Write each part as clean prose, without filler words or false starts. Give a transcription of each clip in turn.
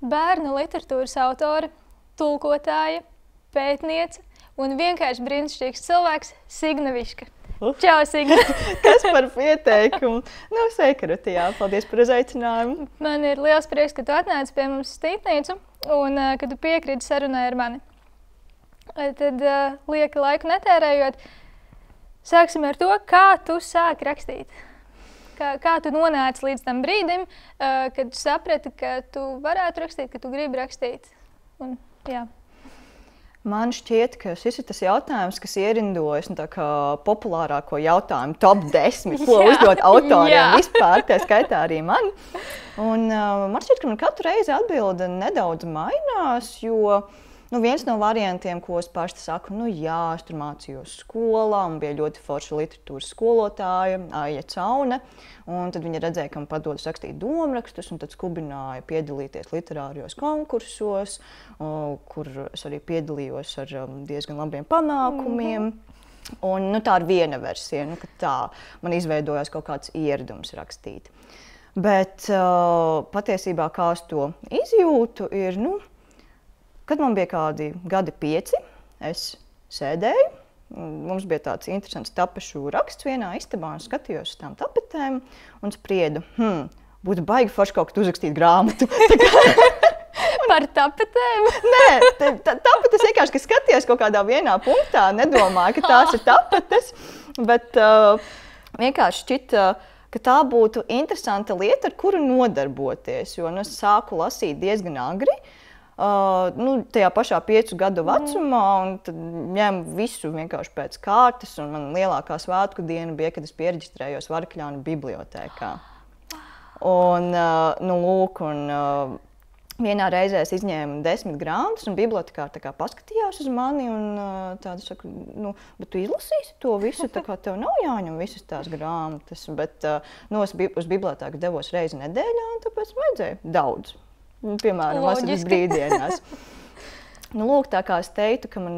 bērnu literatūras autore, tulkotāja, pētniece un vienkārši brīnišķīgs cilvēks Signa Viška. Čau, Signa! Kas par pieteikumu? Nu, sveiki, jā, paldies par uzaicinājumu. Man ir liels prieks, ka tu atnāci pie mums uz Tītnīcu un ka tu piekriti sarunai ar mani. Tad lieki laiku netērējot, sāksim ar to, kā tu sāki rakstīt. Kā tu nonāci līdz tam brīdim, kad tu saprati, ka tu varētu rakstīt, ka tu gribi rakstīt. Un, jā. Man šķiet, ka šis ir tas jautājums, kas ierindojas populārāko jautājumu top 10, ko uzdot autoriem vispār, tā skaitā arī man. Un man šķiet, ka man katru reizi atbilde nedaudz mainās, jo viens no variantiem, ko es paši saku, es tur mācījos skolā, un bija ļoti forša literatūras skolotāja, Aija Caune, un tad viņa redzēja, ka man padodas rakstīt domrakstus, un tad skubināja piedalīties literārijos konkursos, kur es arī piedalījos ar diezgan labiem panākumiem. Un tā ir viena versija, ka tā man izveidojās kaut kāds ieradums rakstīt. Bet patiesībā, kā es to izjūtu, ir, kad man bija kādi gadi 5, es sēdēju. Mums bija tāds interesants tapešu raksts vienā istabā, un skatījos uz tām tapetēm un spriedu, būtu baigi forši kaut kad uzrakstīt grāmatu. Par tapetēm? Nē, tapetes vienkārši, ka skatījos kaut kādā vienā punktā, nedomāju, ka tās ir tapetes, bet vienkārši šķita, ka tā būtu interesanta lieta, ar kuru nodarboties, jo es sāku lasīt diezgan agri. Tajā pašā 5 gadu vecumā, un tad ņēmu visu vienkārši pēc kārtas, un man lielākā svētku diena bija, kad es piereģistrējos Varakļānu bibliotēkā. Un vienā reizē es izņēmu 10 grāmatas, un bibliotekāri tā kā paskatījās uz mani, un tāda saka, bet tu izlasīsi to visu, tā kā tev nav jāņem visas tās grāmatas, bet es uz bibliotēku devos reizi nedēļā, un tāpēc vajadzēja daudz. Piemēram, vasaras brīvdienās. Tā kā es teiktu, ka man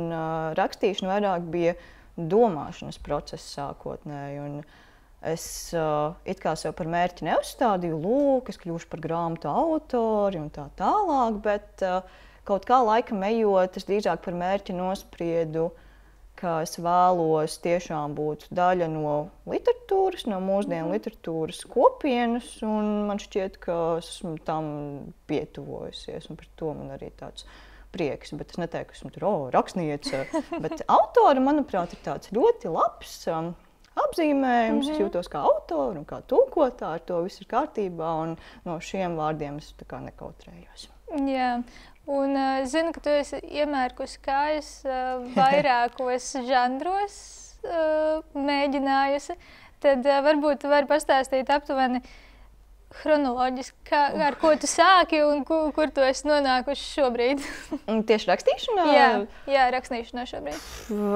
rakstīšana vairāk bija domāšanas process sākotnēji. Un es it kā sev par mērķi neuzstādīju, es kļūšu par grāmatu autori un tā tālāk, bet kaut kā laikam ejot, es drīzāk par mērķi nospriedu, ka es vēlos tiešām būt daļa no literatūras, no mūsdienu literatūras kopienas, un man šķiet, ka esmu tam pietuvojusies, un par to man arī tāds prieks. Bet es neteiktu, ka esmu tur, rakstniece, bet autora, manuprāt, ir tāds ļoti labs apzīmējums. Es jūtos kā autora un kā tulkotāja, ar to viss ir kārtībā, un no šiem vārdiem es tā kā nekautrējos. Jā. Un zinu, ka tu esi iemērkusi kājas vairākos žanros mēģinājusi. Tad varbūt tu vari pastāstīt aptuveni chronoloģiski, ar ko tu sāki un kur tu esi nonākusi šobrīd. Tieši rakstīšanā? Jā, rakstīšanā šobrīd.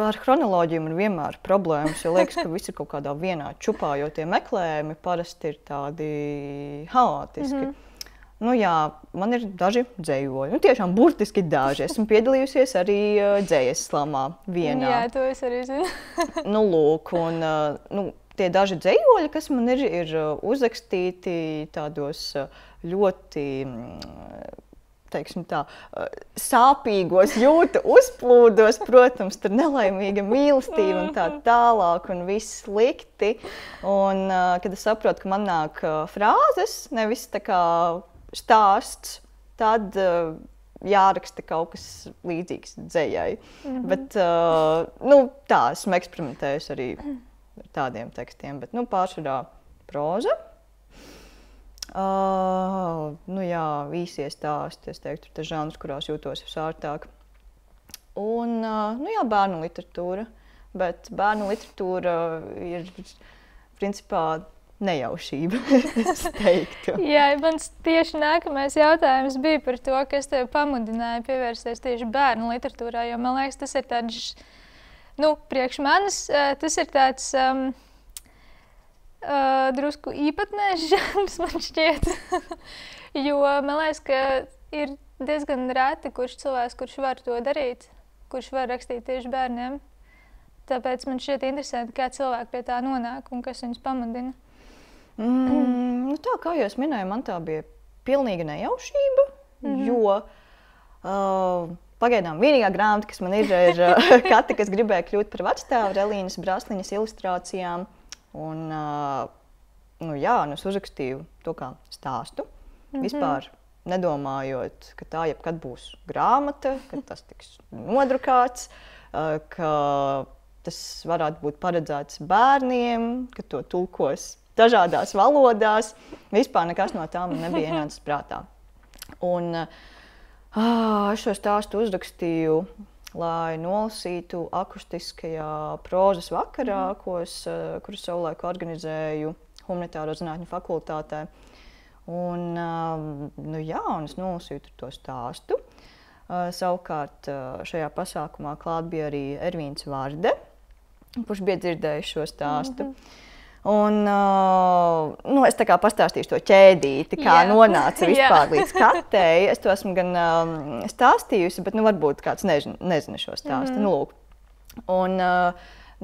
Ar chronoloģiju man vienmēr problēmas, jo liekas, ka viss ir kaut kādā vienā čupā, jo tie meklējumi parasti ir tādi haotiski. Man ir daži dzejoļi. Tiešām burtiski daži. Esmu piedalījusies arī dzejas slamā vienā. Jā, to es arī zinu. Tie daži dzejoļi, kas man ir uzrakstīti tādos ļoti, teiksim tā, sāpīgos jūtu uzplūdos, protams, tur nelaimīga mīlestība un tā tālāk, un viss slikti. Un, kad es saprotu, ka man nāk frāzes, nevis tā kā stāsts, tad jāraksta kaut kas līdzīgs dzejai. Bet tā, esmu eksperimentējusi arī ar tādiem tekstiem, bet pārsvarā proza. Īsie stāsti, es teiktu, ir tas žanrs, kurās jūtos visārtāk. Un, bērnu literatūra, bet bērnu literatūra ir, principā, nejaušība, es teiktu. Jā, mans tieši nākamais jautājums bija par to, kas tevi pamudināja pievērsties tieši bērnu literatūrā, jo man liekas, tas ir tāds, priekš manis, tas ir tāds drusku īpatnējs žanrs, man šķiet, jo man liekas, ka ir diezgan reti, kurš cilvēks, kurš var to darīt, kurš var rakstīt tieši bērniem. Tāpēc man šķiet interesanti, kā cilvēki pie tā nonāk un kas viņus pamudina. Tā kā jau es minēju, man tā bija pilnīga nejaušība, jo pagaidām vienīgā grāmata, kas man ir Kati, kas gribēja kļūt par vecstāvu Relīnas Brasliņas ilustrācijām. Un, es uzrakstīju to kā stāstu, vispār nedomājot, ka tā jebkad būs grāmata, ka tas tiks nodrukāts, ka tas varētu būt paredzēts bērniem, ka to tulkos dažādās valodās. Vispār nekas no tā man nebija ienācis prātā. Un es šo stāstu uzrakstīju, lai nolasītu akustiskajā prozas vakarā, kuru savulaik organizēju Humanitāro zinātņu fakultātē. Un es nolasīju to stāstu. Savukārt šajā pasākumā klāt bija arī Ervīns Vārde, kurš bija dzirdējis šo stāstu. Un es tā kā pastāstīšu to ķēdīti, kā nonāca vispār līdz Katei. Es to esmu gan stāstījusi, bet varbūt kāds nezina šo stāstu. Lūk. Un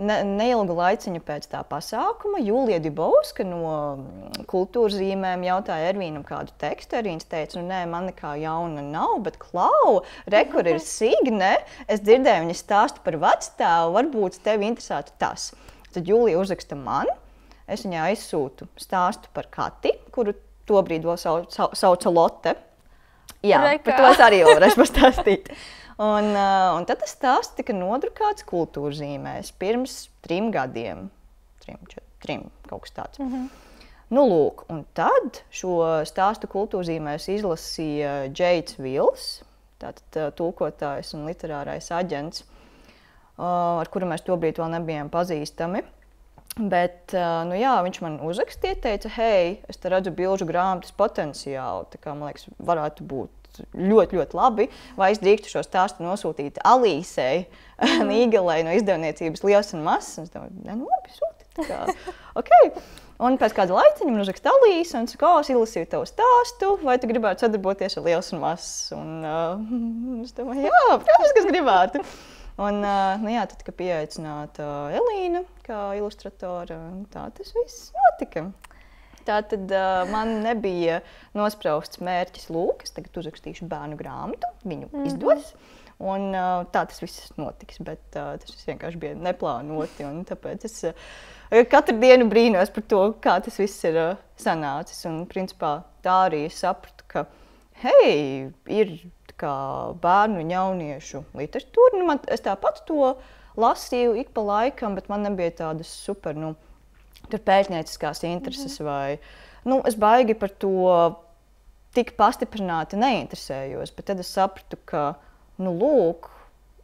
neilgu laiciņu pēc tā pasākuma Jūlija Dubovska no Kultūras zīmēm jautāja Ervīnam kādu tekstu. Ervīns teica, nē, man nekā jauna nav, bet klau, kur ir Signe, es dzirdēju viņa stāstu par vecstāvu, varbūt tevi interesētu tas. Tad Jūlija uzraksta man, es viņai aizsūtu stāstu par Kati, kuru tobrīd vēl sauca Lotte. Jā, par to es arī varēšu pastāstīt. Un tad tas stāsts tika nodrukāts Kultūras zīmēs pirms 3 gadiem. 3, kaut kas tāds. Lūk, un tad šo stāstu Kultūras zīmēs izlasīja Džeits Vils, tātad tulkotājs un literārais aģents, ar kuru mēs tobrīd vēl nebijām pazīstami. Bet viņš man uzrakstīja, teica, hei, es te redzu bilžu grāmatas potenciālu, tā kā, man liekas, varētu būt ļoti, ļoti labi, vai es drīkstu šo stāstu nosūtīt Alīsei Nīgelei no izdevniecības Liels un Mazs. Un es domāju, labi, sūti. Okay. Un pēc kāda laiciņa man uzraksta Alīsa un saka, es izlasīju tavu stāstu, vai tu gribētu sadarboties ar Liels un Mazs? Un es domāju, jā, protams, ka es gribētu. Un tad tika pieaicināta Elīna kā ilustratora, un tā tas viss notika. Tātad man nebija nosprausts mērķis, lūk, es tagad uzrakstīšu bērnu grāmatu, viņu izdos, un tā tas viss notiks, bet tas vienkārši bija neplānoti, un tāpēc es katru dienu brīnos par to, kā tas viss ir sanācis, un principā tā arī es sapratu, ka, hei, ir kā bērnu un jauniešu literatūra, es tāpat to lasīju ik pa laikam, bet man nebija tādas super, tur pētnieciskās intereses vai, es baigi par to tik pastiprināti neinteresējos, bet tad es sapratu, ka, lūk,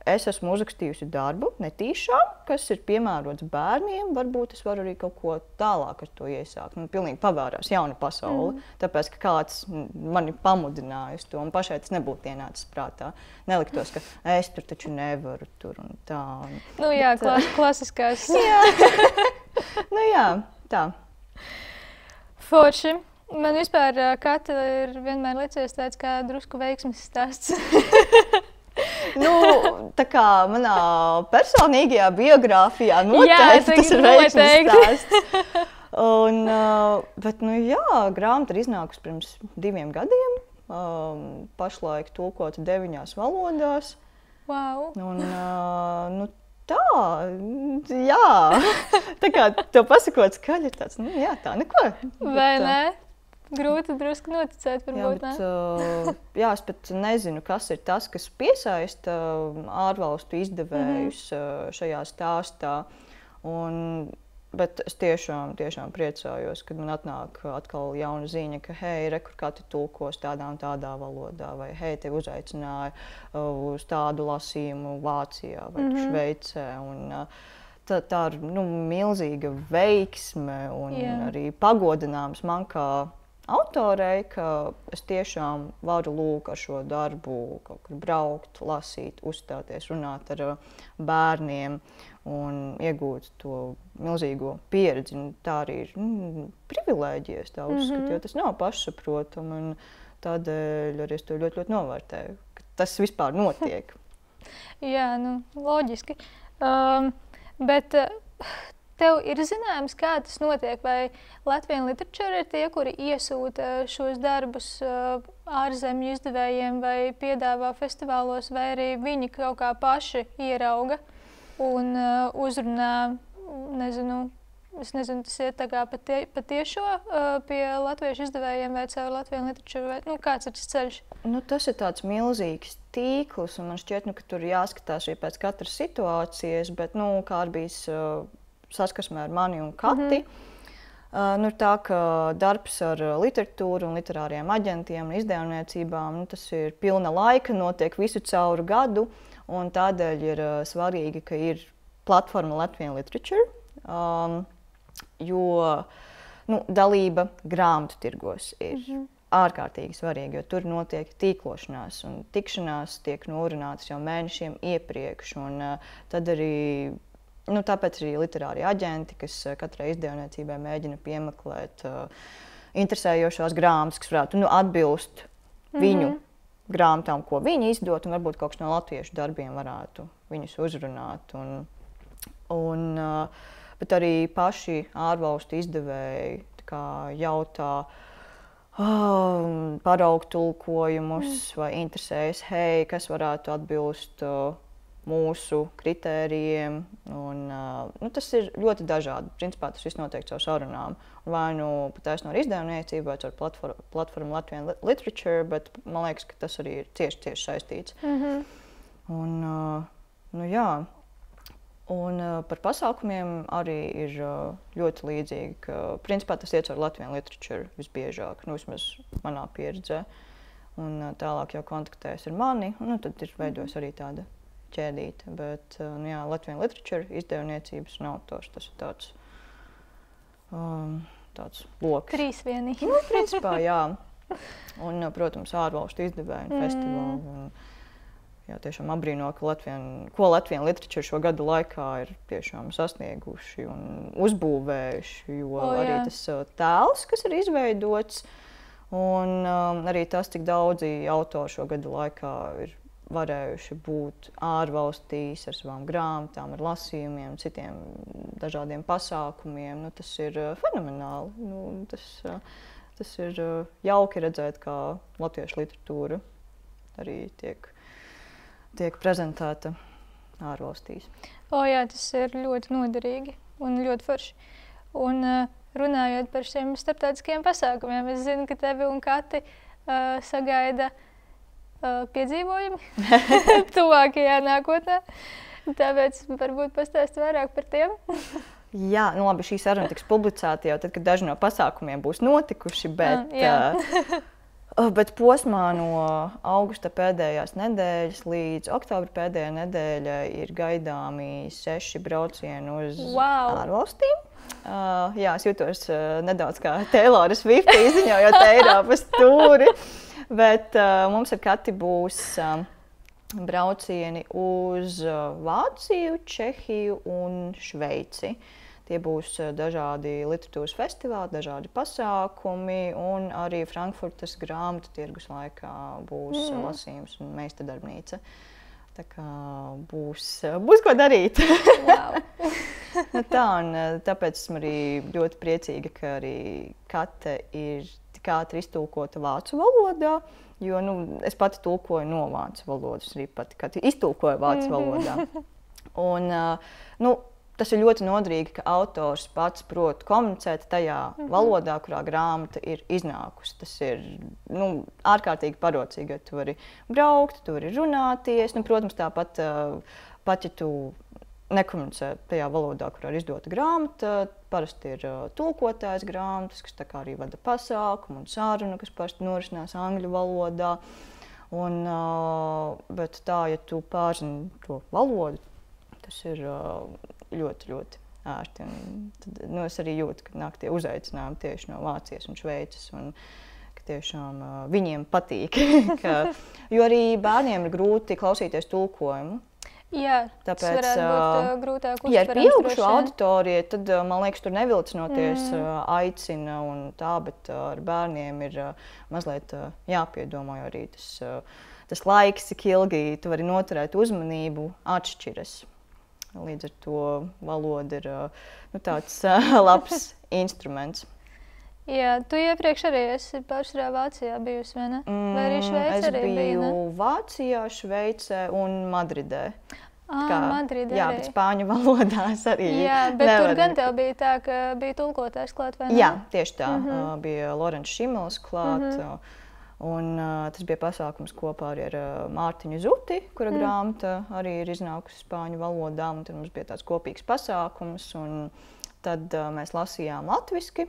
es esmu uzrakstījusi darbu netīšām, kas ir piemērots bērniem, varbūt es varu arī kaut ko tālāk ar to iesākt. Pilnīgi pavērās jauna pasaule, tāpēc, ka kāds mani pamudināja uz to, un pašai tas nebūtu ienācis prātā. Neliktos, ka es tur taču nevaru tur un tā. Klasiskās. Jā, tā. Forši. Man vispār Kata ir vienmēr licies tāds kā drusku veiksmes stāsts. Tā kā manā personīgajā biogrāfijā noteikti tas ir veiksmes stāsts. Bet, grāmata ir iznākusi pirms 2 gadiem. Pašlaik tulkota 9 valodās. Wow. Un, jā. Tā kā to pasakot skaļi ir tāds, tā neko. Vai ne? Grūti drusku noticēt, varbūt, jā, es pat nezinu, kas ir tas, kas piesaista ārvalstu izdevējus šajā stāstā. Bet es tiešām priecājos, kad man atnāk atkal jauna ziņa, ka, hei, kur Kati tulkos tādā un tādā valodā, vai, hei, tevi uzaicināja uz tādu lasījumu Vācijā vai Šveicē. Tā ir milzīga veiksme un arī pagodinājums man kā autorei, ka es tiešām varu lūk ar šo darbu kaut kur braukt, lasīt, uzstāties, runāt ar bērniem un iegūt to milzīgo pieredzi. Tā arī ir privilēģija, es tā uzskatu, jo tas nav pašsaprotami, un tādēļ arī es to ļoti, ļoti novērtēju, ka tas vispār notiek. Jā, loģiski. Bet tev ir zināms, kā tas notiek? Vai Latvijas literatūra ir tie, kuri iesūta šos darbus ārzemju izdevējiem vai piedāvā festivālos, vai arī viņi kaut kā paši ierauga un uzrunā, es nezinu, tas ir tā kā patiešo pie latviešu izdevējiem vai caur Latvijas literatūru, vai kāds ir tas ceļš? Tas ir tāds milzīgs tīkls, un man šķiet, ka tur jāskatās arī pēc katras situācijas, bet kā arī bijis saskarsmē ar mani un Kati. Ir tā, ka darbs ar literatūru un literāriem aģentiem un izdevniecībām, tas ir pilna laika, notiek visu cauru gadu, un tādēļ ir svarīgi, ka ir platforma Latvijas literatūra, jo dalība grāmatu tirgos ir ārkārtīgi svarīga, jo tur notiek tīklošanās, un tikšanās tiek norunātas jau mēnešiem iepriekš, un tad arī tāpēc arī literārie aģenti, kas katrai izdevniecībai mēģina piemeklēt interesējošās grāmatas, kas varētu atbilst viņu grāmatām, ko viņi izdod, un varbūt kaut kas no latviešu darbiem varētu viņus uzrunāt. Bet arī paši ārvalstu izdevēji jautā paraugu tulkojumus vai interesējas, kas varētu atbilst mūsu kritērijiem. Tas ir ļoti dažādi. Principā tas viss notiek caur sarunām. Vai taisno ar izdevniecību, vai caur platformu Latvijas literatūra, bet man liekas, ka tas arī ir cieši saistīts. Un par pasākumiem arī ir ļoti līdzīgi, ka principā tas iet ar Latvijas literatūru visbiežāk, vismaz manā pieredzē. Un tālāk jau kontaktējas ar mani, un tad ir veidojas arī tāda ķēdīte. Bet Latvijas literatūra izdevniecības nav tos, tas ir tāds loks. Trīsvienīgi. Principā, jā. Un, protams, ārvalstu izdevēju un festivālu. Jā, tiešām apbrīno, ko Latvijas literatūra šo gadu laikā ir tiešām sasnieguši un uzbūvējuši, jo arī tas tēls, kas ir izveidots, un arī tas, cik daudzi autori šo gadu laikā ir varējuši būt ārvalstīs ar savām grāmatām, ar lasījumiem, citiem dažādiem pasākumiem, tas ir fenomenāli. Tas ir jauki redzēt, kā latviešu literatūra arī tiek prezentēta ārvalstīs. Jā, tas ir ļoti noderīgi un ļoti forši. Un runājot par šiem starptautiskiem pasākumiem, es zinu, ka tevi un Kati sagaida piedzīvojumi tuvākajā nākotnē. Tāpēc varbūt pastāst vairāk par tiem. Jā, labi, šī saruna tiks publicēta jau tad, kad daži no pasākumiem būs notikuši, bet posmā no augusta pēdējās nedēļas līdz oktobra pēdējā nedēļa ir gaidāmi 6 braucieni uz ārvalstīm. Jā, es jūtos nedaudz kā Taylor Swift, izziņojot Eiropas tūri, bet mums ar Kati būs braucieni uz Vāciju, Čehiju un Šveici. Tie būs dažādi literatūras festivāli, dažādi pasākumi, un arī Frankfurtas grāmatu tirgus laikā būs lasījums un meistardarbnīca. Tā kā būs ko darīt. Tāpēc esmu arī ļoti priecīga, ka arī Kate ir tik ātri iztulkota vācu valodā, jo es pati tulkoju no vācu valodas, arī pati Kate iztulkoja vācu valodā. Un, tas ir ļoti noderīgi, ka autors pats prot komunicēt tajā valodā, kurā grāmata ir iznākusi. Tas ir ārkārtīgi parocīgi, jo tu vari braukt, tu vari runāties. Protams, tāpat, ja tu nekomunicē tajā valodā, kurā ir izdota grāmata, parasti ir tulkotājs grāmatas, kas tā kā arī vada pasākumu un sarunu, kas parasti norisinās angļu valodā. Bet tā, ja tu pārzini to valodu, tas ir ļoti, ļoti ērti. Tad, es arī jūtu, ka nāk tie uzaicinājumi tieši no Vācijas un Šveices, un ka tiešām viņiem patīk. Jo arī bērniem ir grūti klausīties tulkojumu. Jā, tāpēc, tas varētu būt grūtāk uztverams. Ja ir pieaugušo auditorija, tad, man liekas, tur nevilcinoties aicina un tā, bet ar bērniem ir mazliet jāpiedomā, jo arī tas laiks, cik ilgi tu vari noturēt uzmanību, atšķiras. Līdz ar to valoda ir tāds labs instruments. Jā, tu iepriekš arī esi pārsvarā Vācijā bijusi, vai ne? Vai arī Šveicē arī bija, ne? Es biju Vācijā, Šveicē un Madridē. Madridē jā, arī. bet spāņu valodās arī Jā, bet tur gan tev bija tā, ka bija tulkotājs klāt, vai ne? Jā, tieši tā. Bija Lorents Šimels klāt. Un tas bija pasākums kopā arī ar Mārtiņu Zuti, kura grāmata arī ir iznākusi spāņu valodā. Un tad mums bija tāds kopīgs pasākums. Un tad mēs lasījām latviski.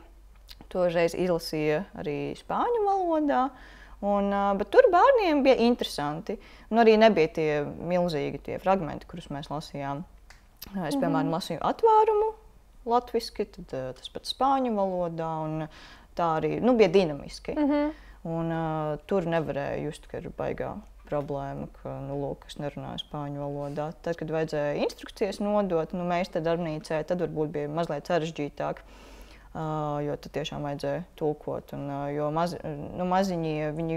Toreiz izlasīja arī spāņu valodā. Bet tur bērniem bija interesanti. Un arī nebija tie milzīgi tie fragmenti, kurus mēs lasījām. Es, piemēram, lasīju Atvērumu latviski, tad tas pat spāņu valodā. Un tā arī bija dinamiski. Un tur nevarēja just, ka ir baigā problēma, ka lūk, es nerunāju spāņu valodā. Tad, kad vajadzēja instrukcijas nodot meistardarbnīcē, tad varbūt bija mazliet sarežģītāk. Jo tad tiešām vajadzēja tulkot. Jo maziņi, viņi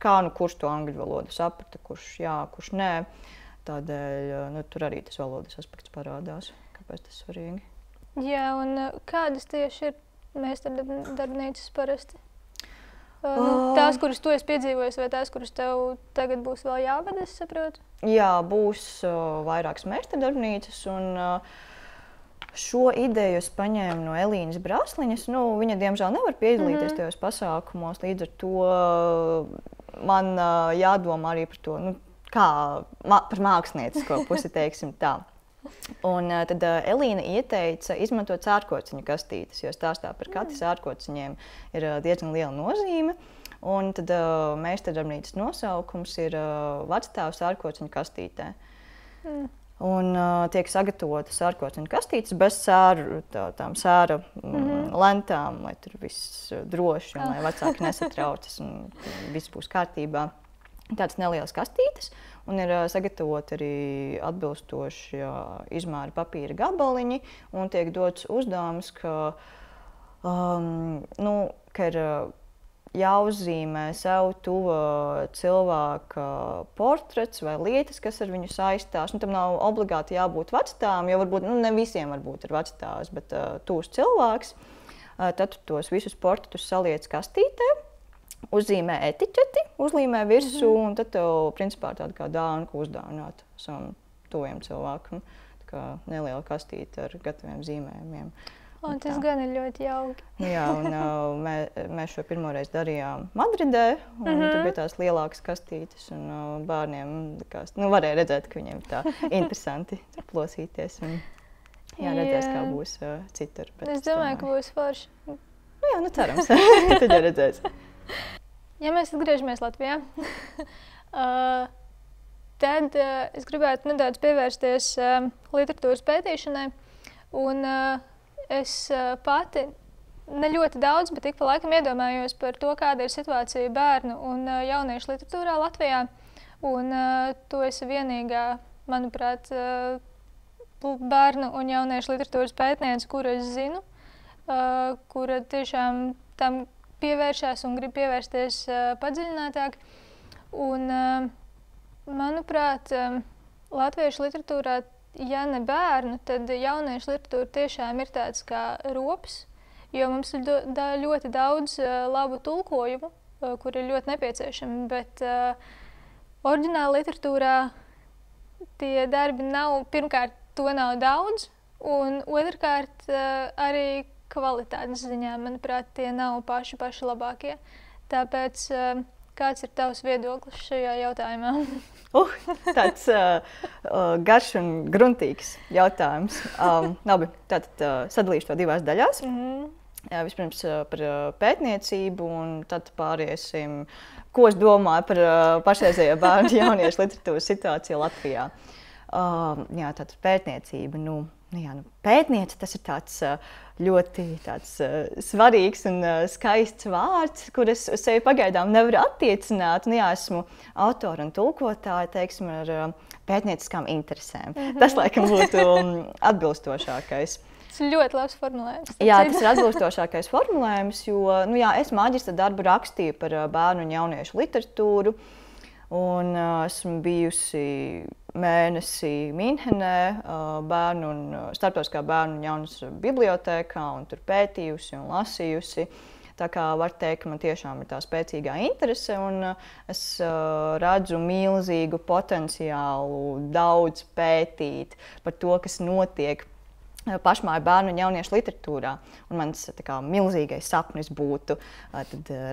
kurš to angļu valodu saprata, kurš jā, kurš nē. Tādēļ tur arī tas valodas aspekts parādās. Kāpēc tas svarīgi? Jā, un kādas tieši ir meistardarbnīcas parasti? Tās, kuras tu esi piedzīvojis, vai tās, kuras tev tagad būs vēl jāvada, es saprotu? Jā, būs vairākas meistardarbnīcas. Šo ideju es paņēmu no Elīnas Brasliņas. Viņa, diemžēl, nevar piedalīties tajos pasākumos. Līdz ar to man jādomā arī par to, par māksliniecisko pusi, teiksim tā. Un tad Elīna ieteica izmantot sērkociņu kastītes, jo stāstā par katru sērkociņiem ir diezgan liela nozīme. Un tad meistardarbnīcas nosaukums ir Vecstāvu sērkociņu kastītē. Un tiek sagatavota sērkociņu kastītes bez tām sēra lentām, lai tur viss droši un lai vecāki nesatraucas un viss būs kārtībā. Tādas nelielas kastītes un ir sagatavoti arī atbilstoši izmēra papīra gabaliņi un tiek dots uzdevums, ka ir jāuzzīmē sev tuva cilvēka portrets vai lietas, kas ar viņu saistās. Tam nav obligāti jābūt vecstāvam, jo varbūt ne visiem varbūt ir vecstāvs, bet tuvs cilvēks. Tad tos visus portretus saliec kastītē, uzzīmē etiķeti, uzlīmē virsū, un tad tev principā tāda kā dāvana, ko uzdāvināt savam tuviem cilvēkam. Tā kā neliela kastīte ar gataviem zīmējumiem. Un tas gan ir ļoti jauki. Jā, un mēs šo pirmoreiz darījām Madridē, un tur bija tās lielākas kastītes, un bērniem varēja redzēt, ka viņiem tā interesanti plosīties. Un, redzēs, kā būs citur. Es domāju, ka būs forši. Jā, cerams. Tad jau redzēs. Ja mēs atgriežamies Latvijā, tad es gribētu nedaudz pievērsties literatūras pētīšanai. Un es pati ne ļoti daudz, bet ik pa laikam iedomājos par to, kāda ir situācija bērnu un jauniešu literatūrā Latvijā. Un tu esi vienīgā, manuprāt, bērnu un jauniešu literatūras pētniece, kuru es zinu, kura tiešām tam pievēršās un grib pievērsties padziļinātāk. Un, manuprāt, latviešu literatūrā, ja ne bērnu, tad jauniešu literatūra tiešām ir tāds kā rops, jo mums ir ļoti daudz labu tulkojumu, kur ir ļoti nepieciešami, bet oriģināla literatūrā tie darbi nav, pirmkārt, to nav daudz, un otrkārt arī kvalitātes ziņā, manuprāt, tie nav paši labākie. Tāpēc kāds ir tavs viedoklis šajā jautājumā? Tāds garš un gruntīgs jautājums. Labi, tātad sadalīšu to divās daļās. Vispirms par pētniecību, un tad pāriesim, ko es domāju par pašreizējo bērnu jauniešu literatūras situāciju Latvijā. Tātad pētniecība. Pētniece, tas ir tāds ļoti svarīgs un skaists vārds, kur es sevi pagaidām nevaru attiecināt. Esmu autora un tulkotāja, teiksim, ar pētnieciskām interesēm. Tas, laikam, būtu atbilstošākais. Tas ir ļoti labs formulējums. Jā, tas ir atbilstošākais formulējums, jo es maģistra darbu rakstīju par bērnu un jauniešu literatūru. Un esmu bijusi mēnesi Minhenē, starptautiskā bērnu un jaunas bibliotēkā, un tur pētījusi un lasījusi. Tā kā var teikt, ka man tiešām ir tā spēcīgā interese, un es redzu milzīgu potenciālu daudz pētīt par to, kas notiek pašmāju bērnu un jauniešu literatūrā. Un mans milzīgais sapnis būtu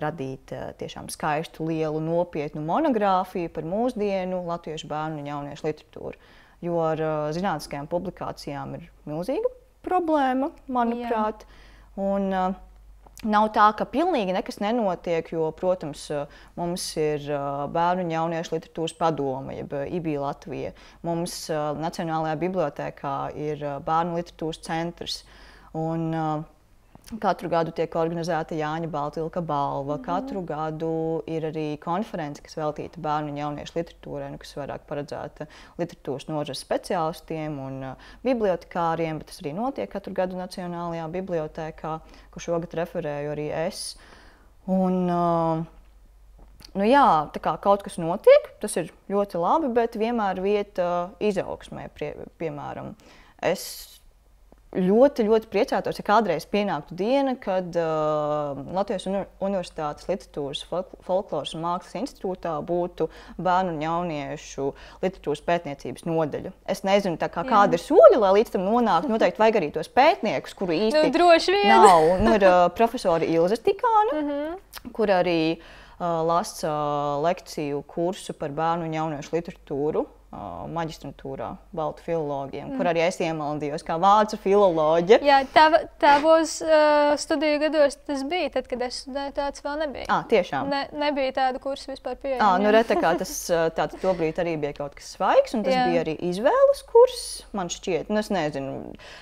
radīt tiešām skaistu, lielu, nopietnu monogrāfiju par mūsdienu latviešu bērnu un jauniešu literatūru. Jo ar zinātniskajām publikācijām ir milzīga problēma, manuprāt. Un nav tā, ka pilnīgi nekas nenotiek, jo, protams, mums ir Bērnu un jauniešu literatūras padome, jeb IBI Latvija. Mums Nacionālajā bibliotēkā ir bērnu literatūras centrs. Un katru gadu tiek organizēta Jāņa Baltilka balva. Katru gadu ir arī konference, kas veltīta bērnu un jauniešu literatūrai, kas vairāk paredzēta literatūras nozares speciālistiem un bibliotekāriem, bet tas arī notiek katru gadu Nacionālajā bibliotēkā, kur šogad referēju arī es. Un, jā, tā kā kaut kas notiek, tas ir ļoti labi, bet vienmēr vieta izaugsmē, piemēram. Es ļoti priecātos, ja kādreiz pienāktu diena, kad Latvijas Universitātes Literatūras, folkloras un mākslas institūtā būtu bērnu un jauniešu literatūras pētniecības nodaļa. Es nezinu, kāda ir soļi, lai līdz tam nonāktu. Noteikti vajag arī tos pētniekus, kuru īsti droši vien nav. Ir profesori Ilze Tikāne, kur arī lasa lekciju kursu par bērnu un jauniešu literatūru maģistrantūrā, baltu filologiem, kur arī es iemaldījos kā vācu filoloģe. Jā, tavos studiju gados tas bija, tad, kad es studēju, tāds vēl nebija. Tiešām. Nebija tādu kursu vispār pieejami. Tas tobrīd arī bija kaut kas svaigs, un tas bija arī izvēles kurs, man šķiet. Es nezinu,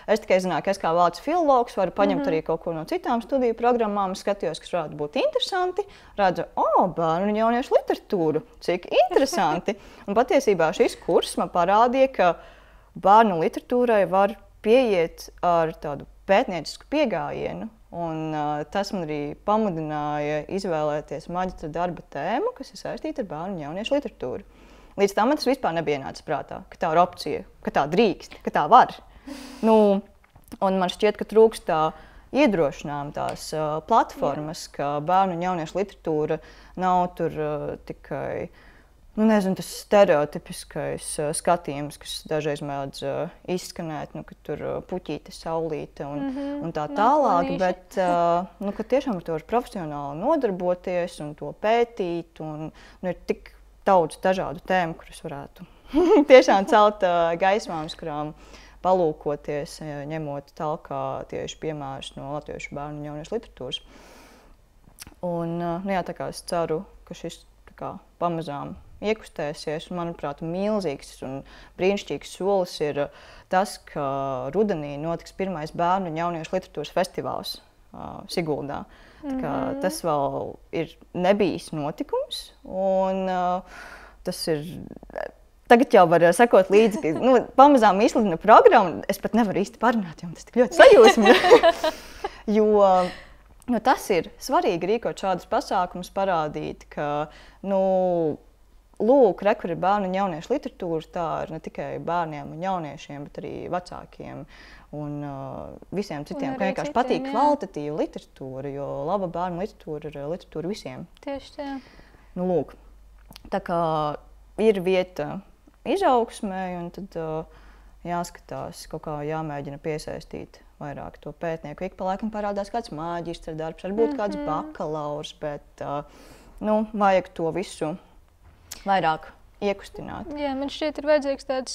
es tikai zināju, ka es kā vācu filologs varu paņemt arī kaut ko no citām studiju programmām, skatījos, kas varētu būt interesanti, redzu, bērnu un jauniešu literatūru, cik interesanti. Un patiesībā šis kurs man parādīja, ka bērnu literatūrai var pieiet ar tādu pētniecisku pieejamību. Tas man arī pamudināja izvēlēties maģistra darba tēmu, kas ir saistīta ar bērnu un jauniešu literatūru. Līdz tam man tas vispār nebija nācis prātā, ka tā ir opcija, ka tā drīkst, ka tā var. Un man šķiet, ka trūkst tā iedrošinām tās platformas, ka bērnu un jauniešu literatūra nav tur tikai tas stereotipiskais skatījums, kas dažreiz mēdz izskanēt, ka tur puķīte, saulīte un tā tālāk, bet ka tiešām ar to var profesionāli nodarboties un to pētīt, un ir tik daudz dažādu tēmu, kuras varētu tiešām celt gaismā, uz kurām palūkoties, ņemot talkā tieši piemērus no latviešu bērnu un jauniešu literatūras. Un tā kā es ceru, ka šis pamazām iekustēsies. Manuprāt, milzīgs un brīnišķīgs solis ir tas, ka rudenī notiks pirmais bērnu un jauniešu literatūras festivāls Siguldā. Tas vēl ir nebijis notikums, un tas ir... Tagad jau var sekot līdzi, ka pamazām izsludina programmu. Es pat nevaru īsti parunāt, jo tas tik ļoti sajūsmina. Jo tas ir svarīgi rīkot šādus pasākumus, parādīt, ka, lūk, kur ir bērnu un jauniešu literatūra, tā ir ne tikai bērniem un jauniešiem, bet arī vecākiem un visiem citiem, ka vienkārši patīk kvalitatīva literatūra, jo laba bērnu literatūra ir literatūra visiem. Tieši tā. Lūk, tā kā ir vieta izaugsmē, un tad jāskatās, kaut kā jāmēģina piesaistīt vairāk to pētnieku. Ik pa laikam parādās kāds maģistra darbs, varbūt kāds bakalaurs, bet vajag to visu vairāk iekustināt. Jā, man šķiet ir vajadzīgs tāds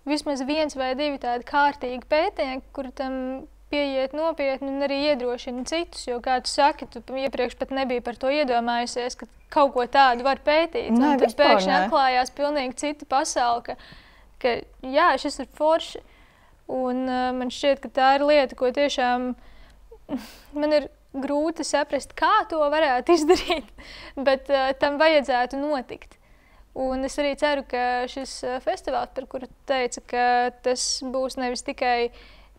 vismaz 1 vai 2 tādi kārtīgi pētnieki, kur tam pieiet nopietni un arī iedrošina citus, jo, kā tu saki, tu iepriekš pat nebija par to iedomājusies, ka kaut ko tādu var pētīt. Nē, un tad pēkšņi atklājās pilnīgi cita pasaule, ka jā, šis ir forši. Un man šķiet, ka tā ir lieta, ko tiešām man ir grūti saprast, kā to varētu izdarīt, bet tam vajadzētu notikt. Un es arī ceru, ka šis festivāls, par kuru teica, ka tas būs nevis tikai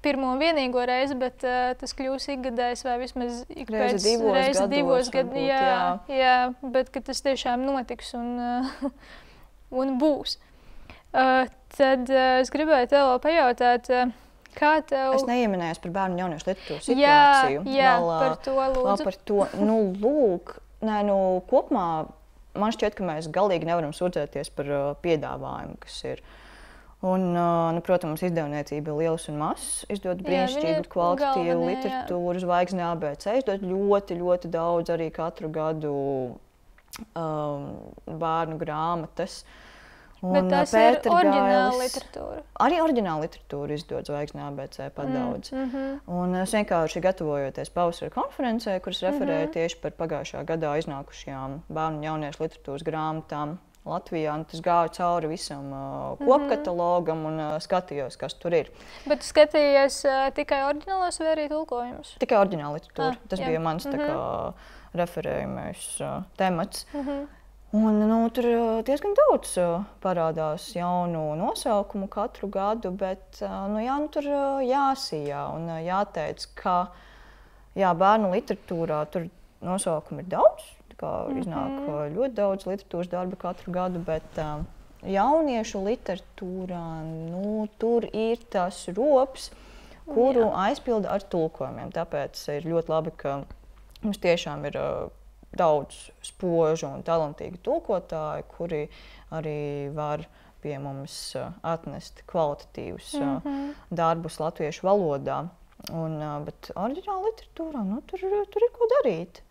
pirmo un vienīgo reizi, bet tas kļūs ikgadējs vai vismaz ik pēc reizi divos gados. Jā, bet ka tas tiešām notiks un būs. Tad es gribēju tev vēl pajautāt, kā tev... Es neieminējos par bērnu jauniešu literatūras situāciju. Jā, par to lūdzu. Par to, lūk, kopumā man šķiet, ka mēs galīgi nevaram sūdzēties par piedāvājumu, kas ir. Un, protams, izdevniecība ir liels un mazs, izdod brīnišķīgu kvalitatīvu literatūru, Zvaigzne ABC, izdod ļoti, ļoti daudz arī katru gadu bērnu grāmatas. Bet tas ir oriģināla literatūra. Arī oriģināla literatūra izdod Zvaigzne ABC pat daudz. Un es vienkārši gatavojoties pavasara konferencē, kuras referēju tieši par pagājušā gadā iznākušajām bērnu un jauniešu literatūras grāmatām Latvijā, un tas gāja cauri visam kopkatalogam un skatījos, kas tur ir. Bet tu skatījies tikai oriģinālos vai arī tulkojumus? Tikai oriģināla literatūra. Tas bija mans referējumais temats. Un, tur diezgan daudz parādās jaunu nosaukumu katru gadu, bet tur jāsijā un jāteic, ka bērnu literatūrā tur nosaukumu ir daudz. Iznāk ļoti daudz literatūras darba katru gadu, bet jauniešu literatūrā tur ir tas rops, kuru aizpilda ar tulkojumiem. Tāpēc ir ļoti labi, ka mums tiešām ir daudz spožu un talantīgu tulkotāju, kuri arī var pie mums atnest kvalitatīvus darbus latviešu valodā. Bet oriģināla literatūrā tur ir ko darīt.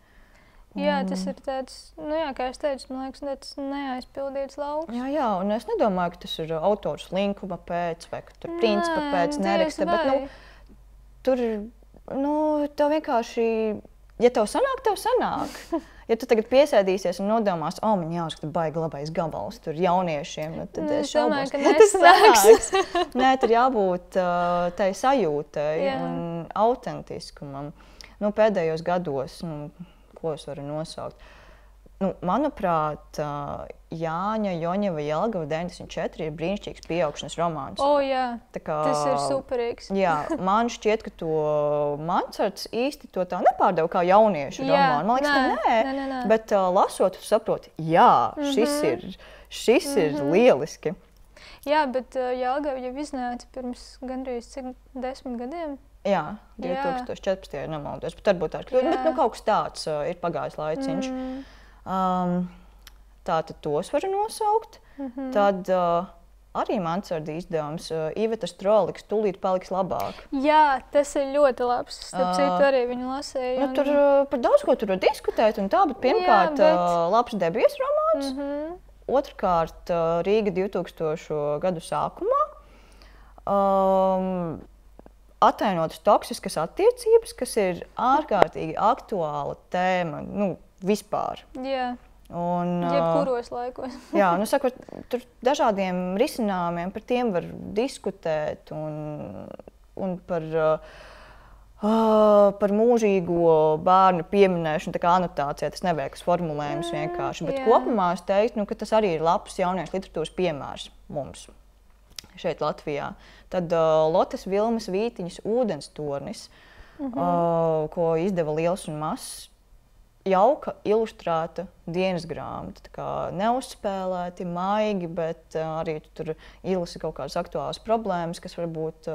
Jā, tas ir tāds, kā es teicu, man liekas, tāds neaizpildīts lauks. Jā, un es nedomāju, ka tas ir autors linkuma pēc, vai ka tur principa pēc neraksta, bet, tur, tev vienkārši, ja tev sanāk. Ja tu tagad piesēdīsies un nodomās, man jāuzskata baigi labais gabals tur jauniešiem, tad es šaubos, ka tas sanāks. Nē, tur jābūt tai sajūtai un autentiskumam. Pēdējos gados, ko es varu nosaukt. Manuprāt, Jāņa Joņeva Jelgava 94 ir brīnišķīgs pieaugšanas romāns. Jā, tas ir superīgs. Jā, man šķiet, ka to Mansards īsti to tā nepārdeva kā jauniešu romānu. Man liekas, ka nē. Bet lasot, saproti, šis ir lieliski. Jā, bet Jelgava jau iznāca pirms gandrīz 10 gadiem. Jā, 2014. ja nemaldos, bet varbūt tā ir kļūda, bet kaut kas tāds ir pagājis laiciņš. Tātad tos varu nosaukt. Tad arī Mansarda izdevums Iveta Stroliks tūlīt paliks labāk. Jā, tas ir ļoti labs. Starp citu arī viņu lasēju. Tur par daudz ko tur var diskutēt un tā, bet pirmkārt labs debijas romāns. Otrkārt Rīga 2000. Gadu sākumā. Attēlotas toksiskas attiecības, kas ir ārkārtīgi aktuāla tēma, vispār. Jā, jebkuros laikos. Jā, sakot, tur dažādiem risinājumiem par tiem var diskutēt un par mūžīgo bērnu pieminēšanu, tā kā anotācija, tas neveiks formulējums vienkārši. Bet kopumā es teiktu, ka tas arī ir labs jauniešu literatūras piemērs mums šeit Latvijā. Tad Lotes Vilmas Vītiņas Ūdenstornis, ko izdeva Liels un Mazs, jauka ilustrēta dienas grāmata. Tā kā neuzspēlēti, maigi, bet arī tur izlasi kaut kādas aktuālas problēmas, kas var būt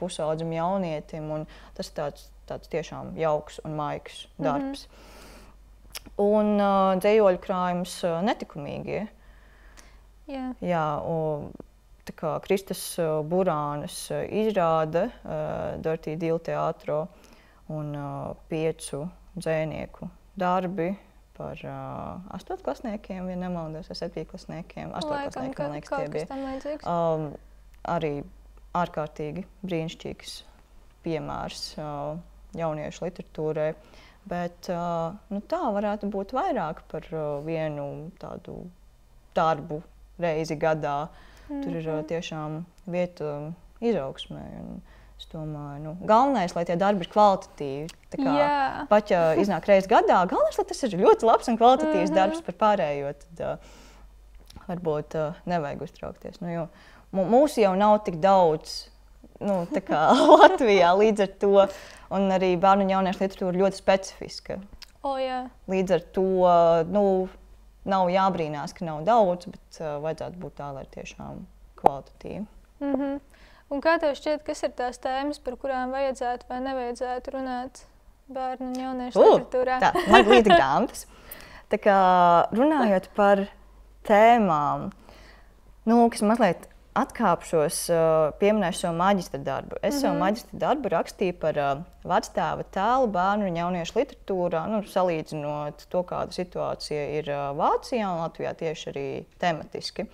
pusaudzim jaunietim. Un tas tāds tiešām jauks un maigs darbs. Un dzejoļu krājums Netikumīgie. Jā, tā kā Kristas Burānas izrāda Dirty Deal teātro un 5 dzējnieku darbi par 8-klasniekiem, ja nemaldos, vai 7-klasniekiem. 8-klasniekiem, man liekas, tie bija. Arī ārkārtīgi brīnišķīgs piemērs jauniešu literatūrai. Bet tā varētu būt vairāk par vienu tādu darbu reizi gadā. Tur ir tiešām vieta izaugsmē. Es domāju, galvenais, lai tie darbi ir kvalitatīvi. Pat ja iznāk reizi gadā, galvenais, lai tas ir ļoti labs un kvalitatīvs darbs par pārējo, tad varbūt nevajag uztraukties. Mūsu jau nav tik daudz tā kā Latvijā līdz ar to. Un arī bērnu un jauniešu literatūra ļoti specifiska. Jā. Līdz ar to nav jābrīnās, ka nav daudz, bet vajadzētu būt tā, lai tiešām kvalitatīvi. Un kā tev šķiet, kas ir tās tēmas, par kurām vajadzētu vai nevajadzētu runāt bērnu un jauniešu literatūrā? Tā, man līdzi grāmatas. Tā kā runājot par tēmām, kas mazliet atkāpšos, pieminēšu savu maģistra darbu. Es savu maģistra darbu rakstīju par vecstāva tēlu bērnu un jauniešu literatūrā, salīdzinot to, kāda situācija ir Vācijā un Latvijā tieši arī tematiski.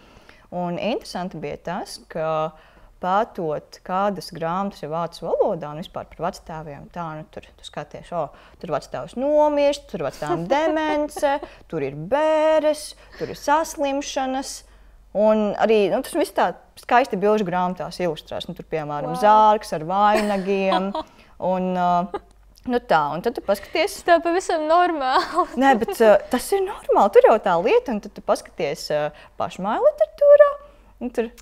Un interesanti bija tas, ka pētot, kādas grāmatas ir vācu valodā un vispār par vecstāviem, tur skaties, tur vecstāvs nomirst, tur vecstāvam demence, tur ir bēres, tur ir saslimšanas. Un arī tas viss tā skaisti bilžu grāmatās ilustrēs. Tur, piemēram, zārks ar vainagiem. Un tad tu paskaties. Tā pavisam normāli. Nē, bet tas ir normāli. Tur jau tā lieta, un tad tu paskaties pašmāju literatūrā. Tur,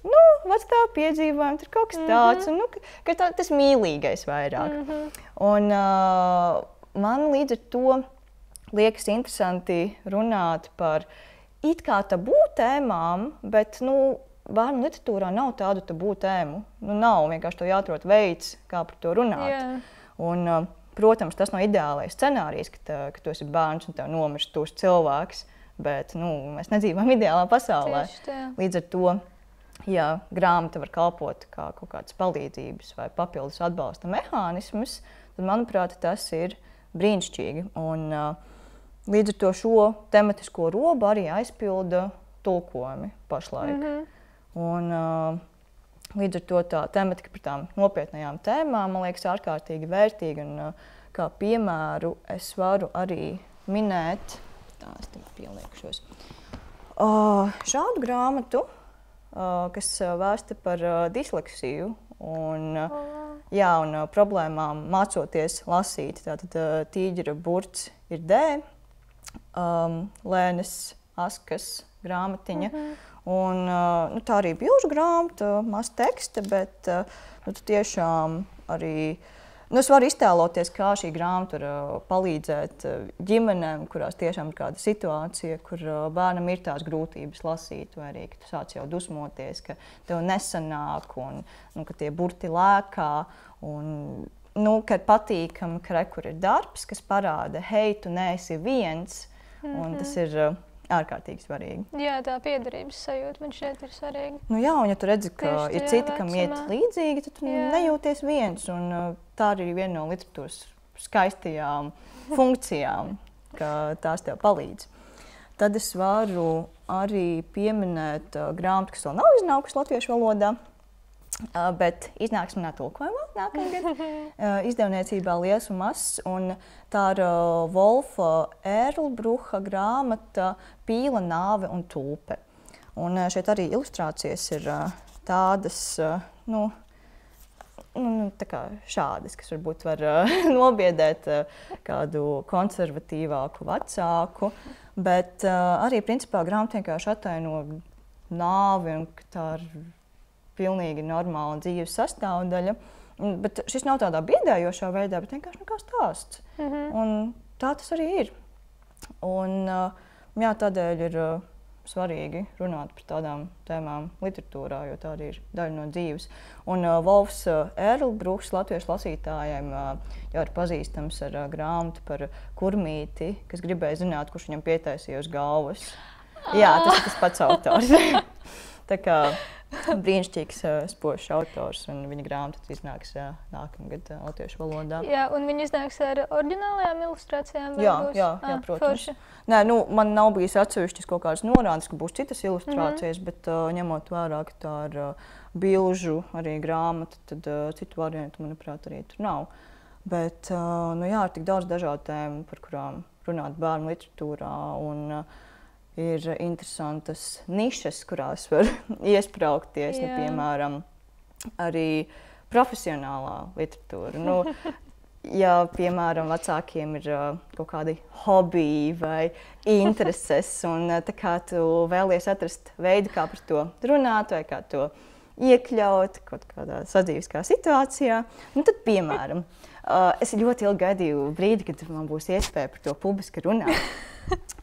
vecstāva piedzīvojumi, tur kaut kas tāds. Un, tas mīlīgais vairāk. Un man līdz ar to liekas interesanti runāt par it kā tabū tēmām, bet bērnu literatūrā nav tādu tabū tēmu. Nav vienkārši to jāatrod veids, kā par to runāt. Yeah. Un, protams, tas nav ideālais scenārijs, ka tu esi bērns un tev nomirst tūs cilvēks, bet mēs nedzīvojam ideālā pasaulē. Līdz ar to, ja grāmata var kalpot kā kaut kāds palīdzības vai papildus atbalsta mehānismus, tad, manuprāt, tas ir brīnišķīgi. Un, līdz ar to šo tematisko robu arī aizpilda tulkojumi pašlaik. Un, līdz ar to tā tematika par tām nopietnajām tēmām, man liekas, ārkārtīgi vērtīga. Un, kā piemēru es varu arī minēt, es tam pieliekšos, šādu grāmatu, kas vērsta par disleksiju un problēmām mācoties lasīt. Tātad Tīģera burts ir D. Lēnes Askas grāmatiņa. Un, tā arī bilžu grāmata, maz teksta, bet tiešām arī es varu iztēloties, kā šī grāmata var palīdzēt ģimenēm, kurās tiešām ir kāda situācija, kur bērnam ir tās grūtības lasīt, vai arī, ka tu sāc jau dusmoties, ka tev nesanāk, un ka tie burti lēkā. Un, ka ir patīkami, ka rekur ir darbs, kas parāda, hei, tu neesi viens, un tas ir ārkārtīgi svarīgi. Jā, tā piederības sajūta man šeit ir svarīga. Jā, un ja tu redzi, ka ir citi, kam iet līdzīgi, tad tu nejūties viens, un tā arī ir viena no literatūras skaistajām funkcijām, ka tās tev palīdz. Tad es varu arī pieminēt grāmatu, kas vēl nav iznākusi latviešu valodā, bet iznāks manā tulkojumā nākamgad, izdevniecībā Liels un Mazs, un tā ir Wolfa Erlbruha grāmata Pīla, nāve un tulpe. Un šeit arī ilustrācijas ir tādas, tā kā šādas, kas varbūt var nobiedēt kādu konservatīvāku vecāku, bet arī principā grāmata vienkārši ataino nāvi, un tā ir pilnīgi normāla dzīves sastāvdaļa. Bet šis nav tādā biedējošā veidā, bet vienkārši kā stāsts. Un tā tas arī ir. Un, tādēļ ir svarīgi runāt par tādām tēmām literatūrā, jo tā arī ir daļa no dzīves. Un Wolfs Erlbruhs latviešu lasītājiem jau ir pazīstams ar grāmatu par kurmīti, kas gribēja zināt, kurš viņam pietaisīja uz galvas. Jā, tas ir tas pats autors. Tā kā brīnišķīgs, spožs autors, un viņa grāmata iznāks nākamgad latviešu valodā. Jā, un viņa iznāks ar oriģinālajām ilustrācijām? Jā, protams. Nē, man nav bijis atsevišķas kaut kādas norādes, ka būs citas ilustrācijas, bet ņemot vērā, ka tā ir bilžu arī grāmata, tad citu variantu, manuprāt, arī tur nav. Bet ir tik daudz dažādu tēmu, par kurām runāt bērnu literatūrā, un ir interesantas nišas, kurās var iespraukties, piemēram, arī profesionālā literatūra. Ja, piemēram, vecākiem ir kaut kādi hobiji vai intereses, un tā kā tu vēlies atrast veidu, kā par to runāt, vai kā to iekļaut kaut kādā sadzīviskā situācijā. Nu, tad, piemēram, es ļoti ilgi gaidīju brīdi, kad man būs iespēja par to publiski runāt.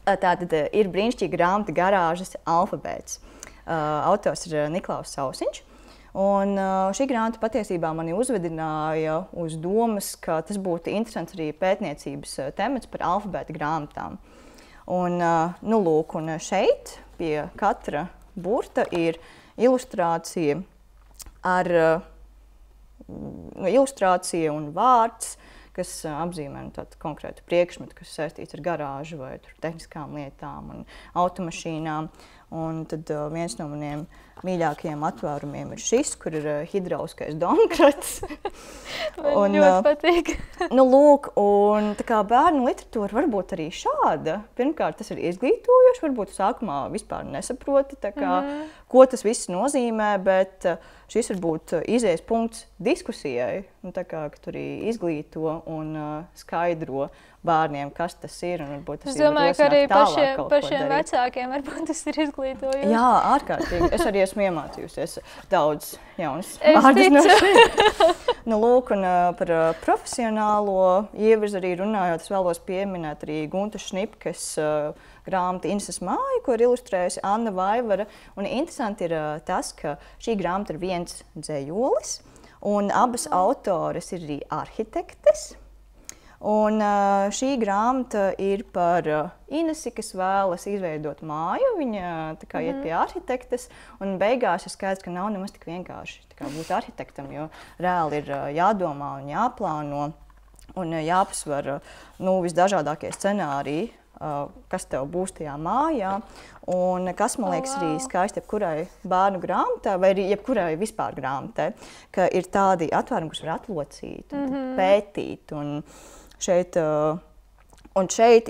Tātad ir brīnišķīga grāmata Garāžas alfabēts. Autors ir Niklaus Sausiņš. Un šī grāmata patiesībā mani uzvedināja uz domas, ka tas būtu interesants arī pētniecības temats par alfabēta grāmatām. Un, nu, lūk, un šeit pie katra burta ir ilustrācija ilustrācija un vārds, kas apzīmē tādu konkrētu priekšmetu, kas saistīts ar garāžu vai tehniskām lietām un automašīnām. Un tad viens no maniem mīļākajiem atvērumiem ir šis, kur ir hidrauliskais domkrats. Man ļoti patīk. Nu, lūk, un tā kā bērnu literatūra var būt arī šāda. Pirmkārt, tas ir izglītojoši, varbūt sākumā vispār nesaproti, tā kā, ko tas viss nozīmē, bet šis varbūt izējas punkts diskusijai, tā kā, ka tur arī izglīto un skaidro bērniem, kas tas ir. Es domāju, ka arī pašiem vecākiem varbūt tas ir izglītojoši. Jā, ārkārtīgi. Es arī esmu iemācījusies daudz jaunas vārdus no šeit. Nu, lūk, un par profesionālo ievirzi arī runājot, es vēlos pieminēt arī Gunta Šnipkes grāmatu Inses māja, ko ir ilustrējusi Anna Vaivara. Un interesanti ir tas, ka šī grāmata ir viens dzējolis, un abas autores ir arī arhitektes. Un šī grāmata ir par Inesi, kas vēlas izveidot māju. Viņa tā kā iet pie arhitektes, un beigās ir skaidrs, ka nav nemaz tik vienkārši būt arhitektam, jo reāli ir jādomā un jāplāno un jāpasver visdažādākie scenāriji, kas tev būs tajā mājā. Un kas, man liekas, arī skaisti jebkurai bērnu grāmatai, vai arī jebkurai vispār grāmatai, ka ir tādi atvērumi, kurus var atlocīt un pētīt. Un šeit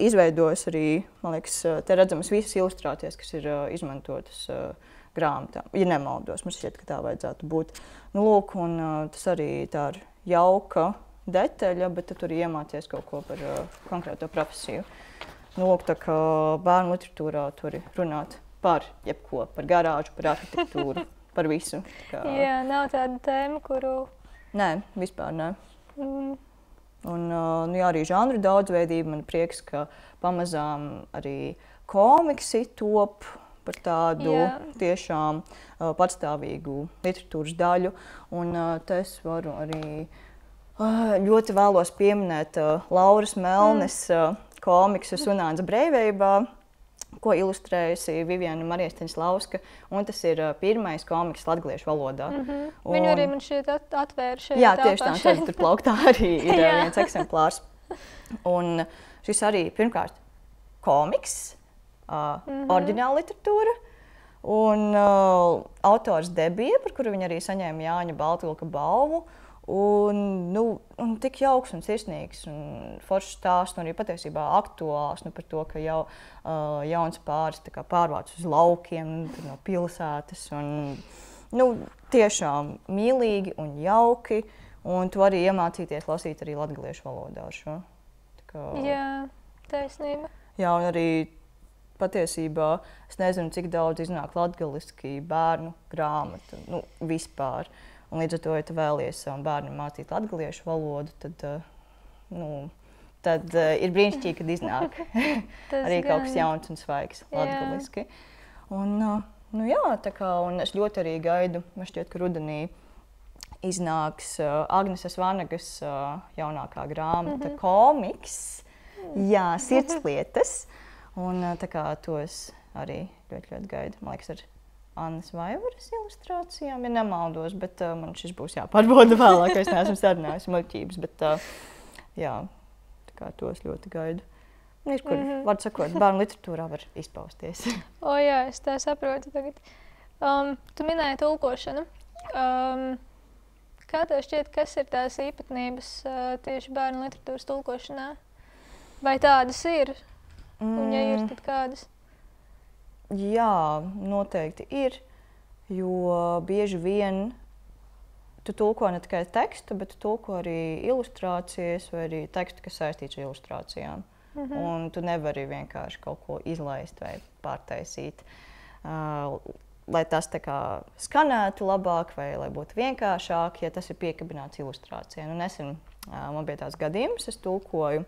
izveidojas arī, man liekas, te redzamas visas ilustrācijas, kas ir izmantotas grāmatā. Ja nemaldos, man šķiet, ka tā vajadzētu būt. Nu, lūk, un tas arī tā ir jauka detaļa, bet tu tur iemācies kaut ko par konkrēto profesiju. Nu, lūk, tā kā bērnu literatūrā tur runāt par jebko, par garāžu, par arhitektūru, par visu. Jā, nav tāda tēma, kuru... Nē, vispār nē. Un jā, arī žanru daudzveidība, man prieks, ka pamazām arī komiksi top par tādu tiešām patstāvīgu literatūras daļu. Un te es varu arī ļoti vēlos pieminēt Lauras Melnes komiksus Sunāns Breivībā, ko ilustrējusi Viviana Marija Staņslauska, un tas ir pirmais komiks latgaliešu valodā. Viņu arī man šeit atvēra šeit. Jā, tieši tā, tur plauktā arī ir viens eksemplārs. Un šis arī, pirmkārt, komiks, oriģināla literatūra, un autors debija, par kuru viņa arī saņēma Jāņa Baltvilka balvu. Un tik jauks un sirsnīgs un foršs stāsts, un arī patiesībā aktuāls par to, ka jau jauns pāris pārvāc uz laukiem no pilsētas. Un, tiešām mīlīgi un jauki, un tu vari iemācīties lasīt arī latgaliešu valodā šo. Jā, taisnība. Jā, un arī patiesībā es nezinu, cik daudz iznāk latgaliski bērnu grāmatu, vispār. Un līdz ar to, ja tu vēlies savam bērnam mācīt latgaliešu valodu, tad ir brīnišķīgi, kad iznāk arī kaut kas jauns un svaigs latgaliski. Un, jā, tā kā, un es ļoti arī gaidu, man šķiet, ka rudenī iznāks Agneses Vanagas jaunākā grāmata komiks, jā, Sirdslietas. Un tā kā to es arī ļoti gaidu, man liekas, ar Annas Vaivaras ilustrācijām, ja nemaldos, bet man šis būs jāpārbauda vēlāk, es neesmu sarunājusi muļķības, bet jā, tā kā to es ļoti gaidu. Ir, kur, var sakot, bērnu literatūrā var izpausties. Jā, es tā saprotu tagad. Tu minēji tulkošanu. Kā tev šķiet, kas ir tās īpatnības tieši bērnu literatūras tulkošanā? Vai tādas ir? Un ja ir, tad kādas? Jā, noteikti ir, jo bieži vien tu tulko ne tikai tekstu, bet tu tulko arī ilustrācijas vai arī tekstu, kas saistīts ar ilustrācijām. Un tu nevari vienkārši kaut ko izlaist vai pārtaisīt. lai tas tā kā skanētu labāk vai lai būtu vienkāršāk, ja tas ir piekabināts ilustrācijai. Nu, nesen man bija tāds gadījums, es tulkoju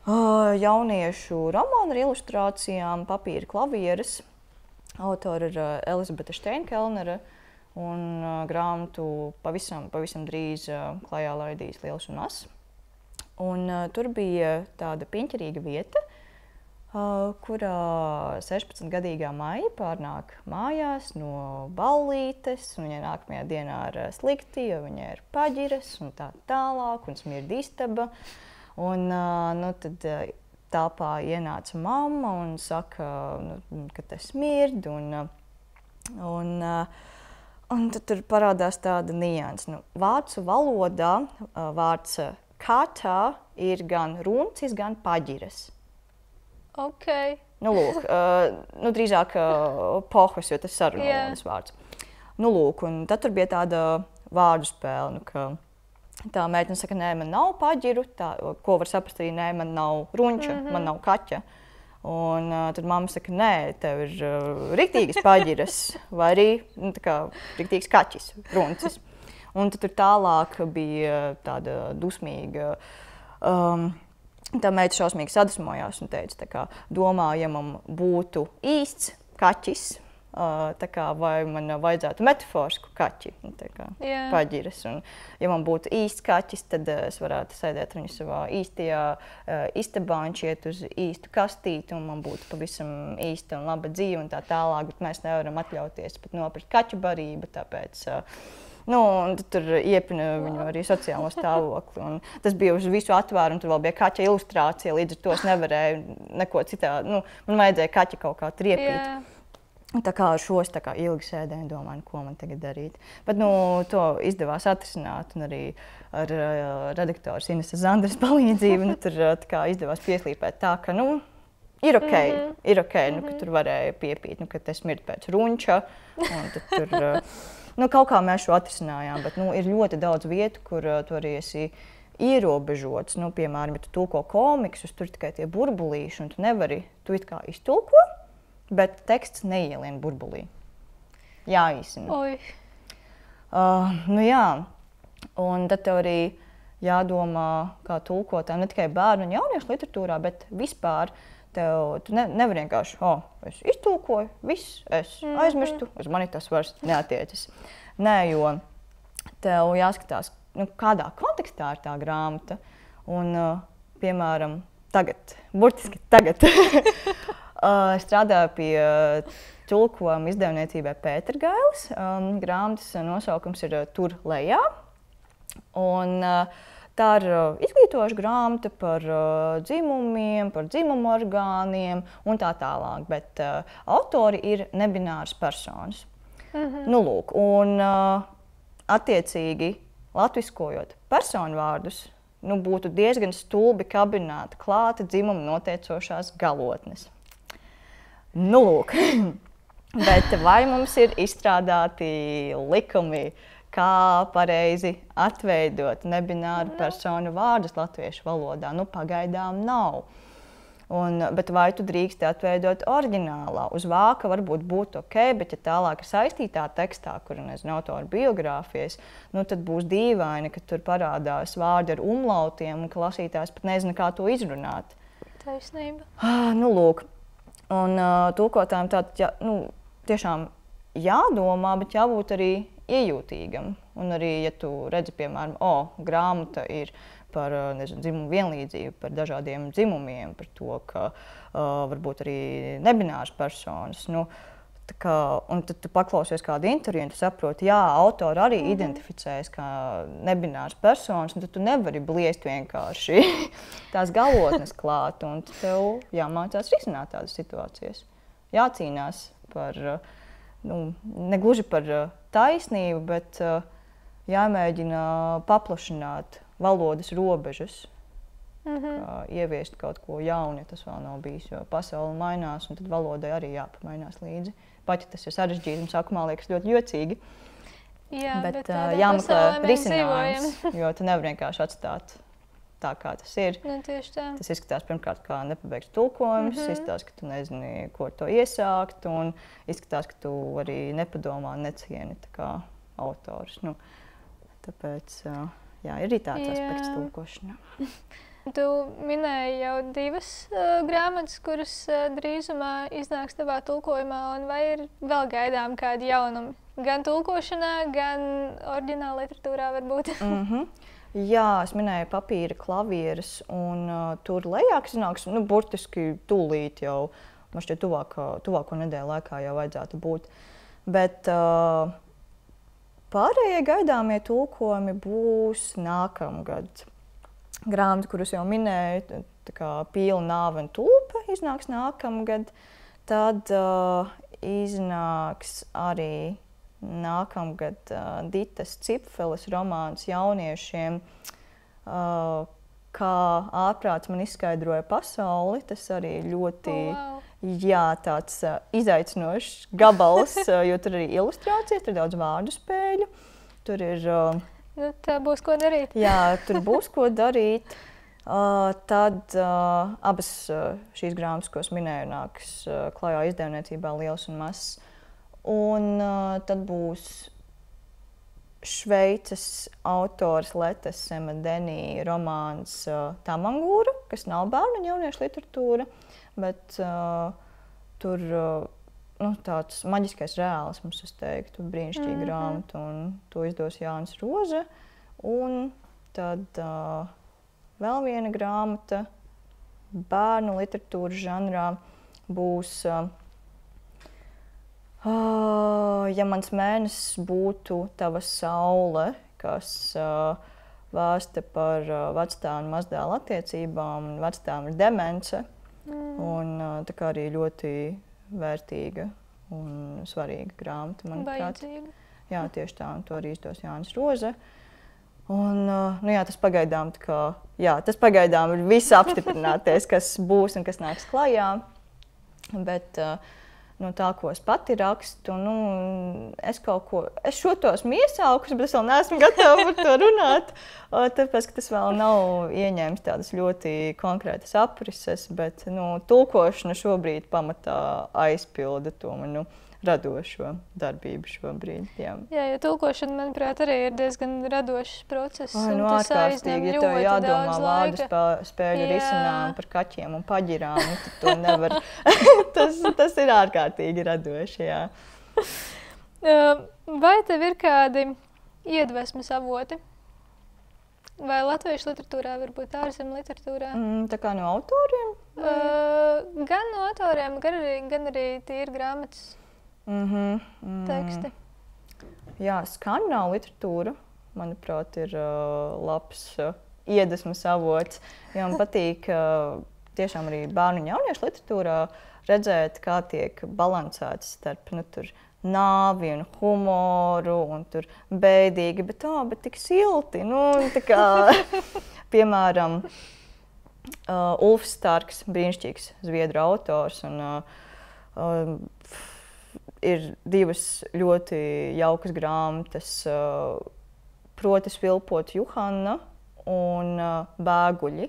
jauniešu romānu ar ilustrācijām, papīra klavieres. Autora ir Elizabete Steinkelnere, un grāmatu pavisam drīz klajā laidīs Liels un Mazs. Un tur bija tāda piņķerīga vieta, kurā 16-gadīgā Maija pārnāk mājās no ballītes, un viņai nākamajā dienā ir slikti, jo viņai ir paģiras un tā tālāk, un smird istaba. Un tad telpā ienāca mamma un saka, ka tas smird, un tad tur parādās tāda nianse. Vācu valodā vārds kata ir gan runcis, gan paģiras. Okay. Lūk, drīzāk pohas, jo tas sarunvalodas vārds. Lūk, un tad tur bija tāda vārdu spēle, ka tā meitene saka, nē, man nav paģiru, ko var saprast arī, nē, man nav runča, man nav kaķa. Un tad mamma saka, nē, tev ir riktīgas paģiras, vai arī riktīgs kaķis, runcis. Un tad tur tālāk bija tāda dusmīga, tā meita šausmīgi sadusmojās un teica, domājamam būtu īsts kaķis, vai man vajadzētu metaforisku kaķi, paģiras. Un, ja man būtu īsts kaķis, tad es varētu sēdēt viņu savā īstajā istabā, viņš iet uz īstu kastīti, un man būtu pavisam īsta un laba dzīve un tā tālāk, bet mēs nevaram atļauties pat nopirkt kaķu barību, tāpēc un tad tur iepina viņu arī sociālo stāvokli. Un tas bija uz visu atvēru, un tur vēl bija kaķa ilustrācija, līdz ar to es nevarēju neko citādi. Man vajadzēja kaķi kaut kā triepīt. Yeah. Tā kā ar šo es ilgi sēdēju un domāju, ko man tagad darīt. Bet to izdevās atrisināt, un arī ar redaktoras Ineses Zandras palīdzību tur izdevās pieslīpēt tā, ka ir ok, ka tur varēja piepīt, ka tas smird pēc runča, un tad tur... kaut kā mēs šo atrisinājām, bet ir ļoti daudz vietu, kur tu arī esi ierobežots. Piemēram, ja tu tulko komiksus, tur tikai tie burbulīši, un tu it kā iztulko, bet teksts neielien burbulī. Jāīsina. Jā. Un tad tev arī jādomā, kā tulkotājiem, ne tikai bērnu un jauniešu literatūrā, bet vispār. Tu nevari vienkārši, es iztulkoju, viss, es aizmirstu, uz mani tas vairs neatiecas. Nē, jo tev jāskatās, kādā kontekstā ir tā grāmata. Un, piemēram, burtiski tagad, strādāju pie tulkojuma izdevniecībai Pētergailes. Grāmatas nosaukums ir Tur lejā. Un, tā ir izglītojoša grāmata par dzimumiem, par dzimumu orgāniem un tā tālāk, bet autori ir nebināras personas. Lūk, un attiecīgi latviskojot personu vārdus, būtu diezgan stulbi kabināt klāta dzimuma noteicošās galotnes. Lūk, bet vai mums ir izstrādāti likumi, kā pareizi atveidot nebināru personu vārdus latviešu valodā? Pagaidām nav. Bet vai tu drīksti atveidot oriģinālā? Uz vāka varbūt būtu ok, bet ja tālāk ir saistītā tekstā, kur autora biogrāfijas, tad būs dīvaini, ka tur parādās vārdi ar umlautiem un ka lasītājs pat nezina, kā to izrunāt. Taisnība. Lūk. Un tulkotājiem tiešām jādomā, bet jābūt arī iejūtīgam. Un arī, ja tu redzi, piemēram, grāmata ir par dzimumu vienlīdzību, par dažādiem dzimumiem, par to, ka varbūt arī nebināras personas. Un tad tu paklausies kādu interviju, un tu saproti, jā, autori arī identificējas kā nebināras personas, un tad tu nevari bliest vienkārši tās galotnes klāt, un tev jāmācās risināt tādas situācijas. Jācīnās par, negluži par taisnību, bet jāmēģina paplašināt valodas robežas, ieviest kaut ko jaunu, ja tas vēl nav bijis, jo pasaule mainās, un tad valodai arī jāpamainās līdzi. Pat ja tas ir sarežģīti un sākumā liekas ļoti jocīgi, jā, bet jāmeklē risinājums, jo tu nevari vienkārši atstāt tā, kā tas ir. Nu, tieši tā. Tas izskatās pirmkārt kā nepabeigts tulkojums, izskatās, ka tu nezini, ko ar to iesākt, un izskatās, ka tu arī nepadomā, necieni tā kā autors. Nu, tāpēc, jā, ir arī tāds aspekts tulkošanā. Tu minēji jau 2 grāmatas, kuras drīzumā iznāks tavā tulkojumā, un vai ir vēl gaidām kādi jaunumi? Gan tulkošanā, gan oriģināla literatūrā varbūt? Jā, es minēju papīra klavieres, un tur lejā, kas iznāks, nu, burtiski tūlīt jau, man šķiet tuvāko nedēļu laikā jau vajadzētu būt. Bet pārējie gaidāmie tulkojumi būs nākamgad. Grāmata, kurus jau minēju, tā kā Pīle, nāve un tulpe, iznāks nākamgad. Tad iznāks arī nākamgad Ditas Cipfeles romāns jauniešiem, kā ārprāts man izskaidroja pasauli. Tas arī ļoti tāds izaicinošs gabals, jo tur arī ilustrācijas, tur daudz vārdu spēļu. Tur ir... Nu, tā būs ko darīt. Jā, tur būs ko darīt. Tad abas šīs grāmatas, ko es minēju, nāks klajā izdevniecībā Liels un Mazs. Un tad būs Šveices autors Letes Semedenī romāns Tamangūra, kas nav bērnu un jauniešu literatūra, bet tur tāds maģiskais reālisms, es teiktu, brīnišķīga grāmata, un to izdos Jānis Roze. Un tad vēl viena grāmata bērnu literatūras žanrā būs Ja mans mēnesis būtu tava saule, kas vēsta par vecstāvu un mazdēlu attiecībām, un vecstāvam ir demence, un tā kā arī ļoti vērtīga un svarīga grāmata, manuprāt. Vajadzīga. Jā, tieši tā, un to arī izdos Jānis Roze. Un, nu jā, tas pagaidām ir viss apstiprināties, kas būs un kas nāks klajā. Bet no tā, ko es pati rakstu, es šo to esmu iesaukusi, bet es vēl neesmu gatava par to runāt. Tāpēc, ka tas vēl nav ieņēmis tādas ļoti konkrētas aprises, bet tulkošana šobrīd pamatā aizpilda to manu radošo darbību šobrīd. Jā, jo tulkošana, manuprāt, arī ir diezgan radošs process. Ārkārtīgi, ja tev jādomā vārdu spēļu risinājumu par kaķiem un paģirām, tad to nevar. tas ir ārkārtīgi radoši, jā. Vai tev ir kādi iedvesmas avoti? Vai latviešu literatūrā, varbūt ārzemju literatūrā? Tā kā no autoriem? Gan no autoriem, gan arī tīri grāmatas. Teksti. Jā, skandināvu literatūra, manuprāt, ir labs iedvesmas avots. Jo man patīk tiešām arī bērnu un jauniešu literatūrā redzēt, kā tiek balansēts starp nāvi un humoru, un tur bēdīgi, bet tik silti. Piemēram, Ulfs Starks, brīnišķīgs zviedru autors, un ir 2 ļoti jaukas grāmatas, proti Svilpot Juhanna un Bēguļi,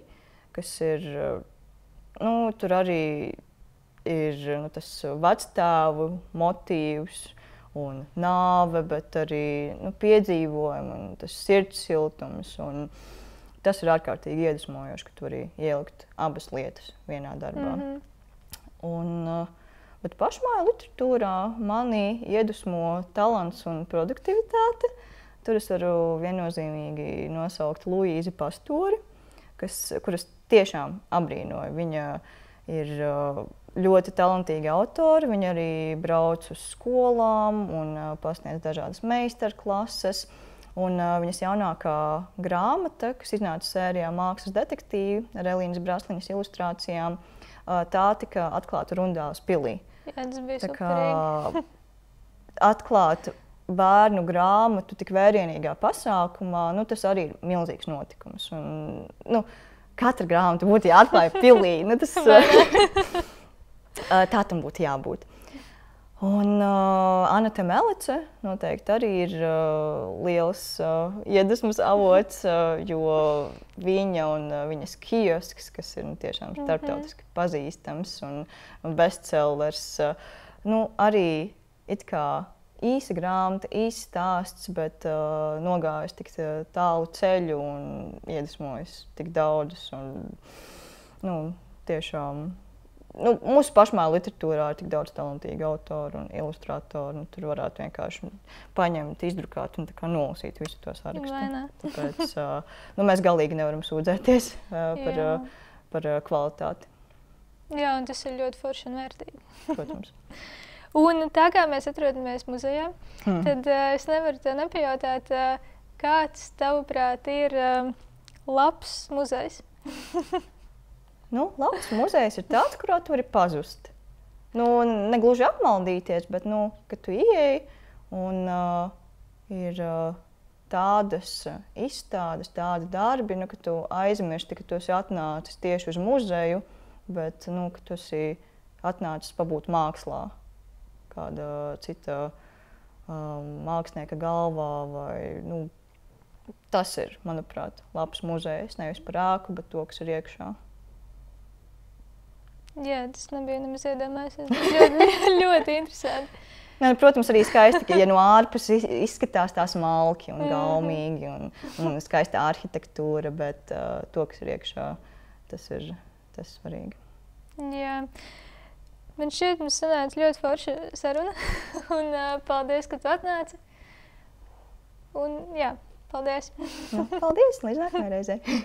kas ir, tur arī ir tas vecstāvu motīvs un nāve, bet arī piedzīvojumi un tas sirds siltums. Un tas ir ārkārtīgi iedvesmojoši, ka tu vari ielikt abas lietas vienā darbā. Bet pašmāju literatūrā mani iedvesmo talants un produktivitāte. Tur es varu viennozīmīgi nosaukt Luīzi Pastori, kuras tiešām abrīnoju. Viņa ir ļoti talantīga autora. Viņa arī brauc uz skolām un pasniedz dažādas meistarklases. Un viņas jaunākā grāmata, kas iznāca sērijā Mākslas detektīvi ar Elīnas Brasliņas ilustrācijām, tā tika atklāta Rundāles pilī. Jā, tas bija superīgi. Atklāt bērnu grāmatu tik vērienīgā pasākumā, tas arī ir milzīgs notikums. Un, katra grāmata būtu jāatklāja pilī. Tā tam būtu jābūt. Un Anete Melice noteikti arī ir liels iedvesmas avots, jo viņa un viņas kiosks, kas ir tiešām starptautiski pazīstams un bestsellers, arī it kā īsa grāmata, īsts stāsts, bet nogājis tik tālu ceļu un iedvesmojis tik daudzus. Tiešām. Mūsu pašmāju literatūrā ir tik daudz talantīgu autoru un ilustratoru. Tur varētu vienkārši paņemt, izdrukāt un nolasīt visu to sarakstu. Tāpēc mēs galīgi nevaram sūdzēties par kvalitāti. Jā, un tas ir ļoti forši un vērtīgi. Protams. Un tā kā mēs atrodamies muzejā, tad es nevaru tev nepajautāt, kāds, tavuprāt, ir labs muzejs? Labs muzejs ir tāds, kurā tu vari pazust. Negluži apmaldīties, bet, kad tu ieeji un ir tādas izstādes, tādi darbi, ka tu aizmirsti, ka tu esi atnācis tieši uz muzeju, bet, ka tu esi atnācis pabūt mākslā, kāda cita mākslinieka galvā vai, tas ir, manuprāt, labs muzejs, nevis par ēku, bet to, kas ir iekšā. Jā, tas nebija nemaz iedomājies. Ļoti, ļoti interesanti. Protams, arī skaisti, ka no ārpuses izskatās tā smalki un gaumīgi un skaista arhitektūra, bet to, kas ir iekšā, tas ir svarīgi. Jā. Man šķiet, mums sanāca ļoti forša saruna. Un paldies, ka tu atnāci. Un jā, paldies. Paldies, līdz nākamajai reizei.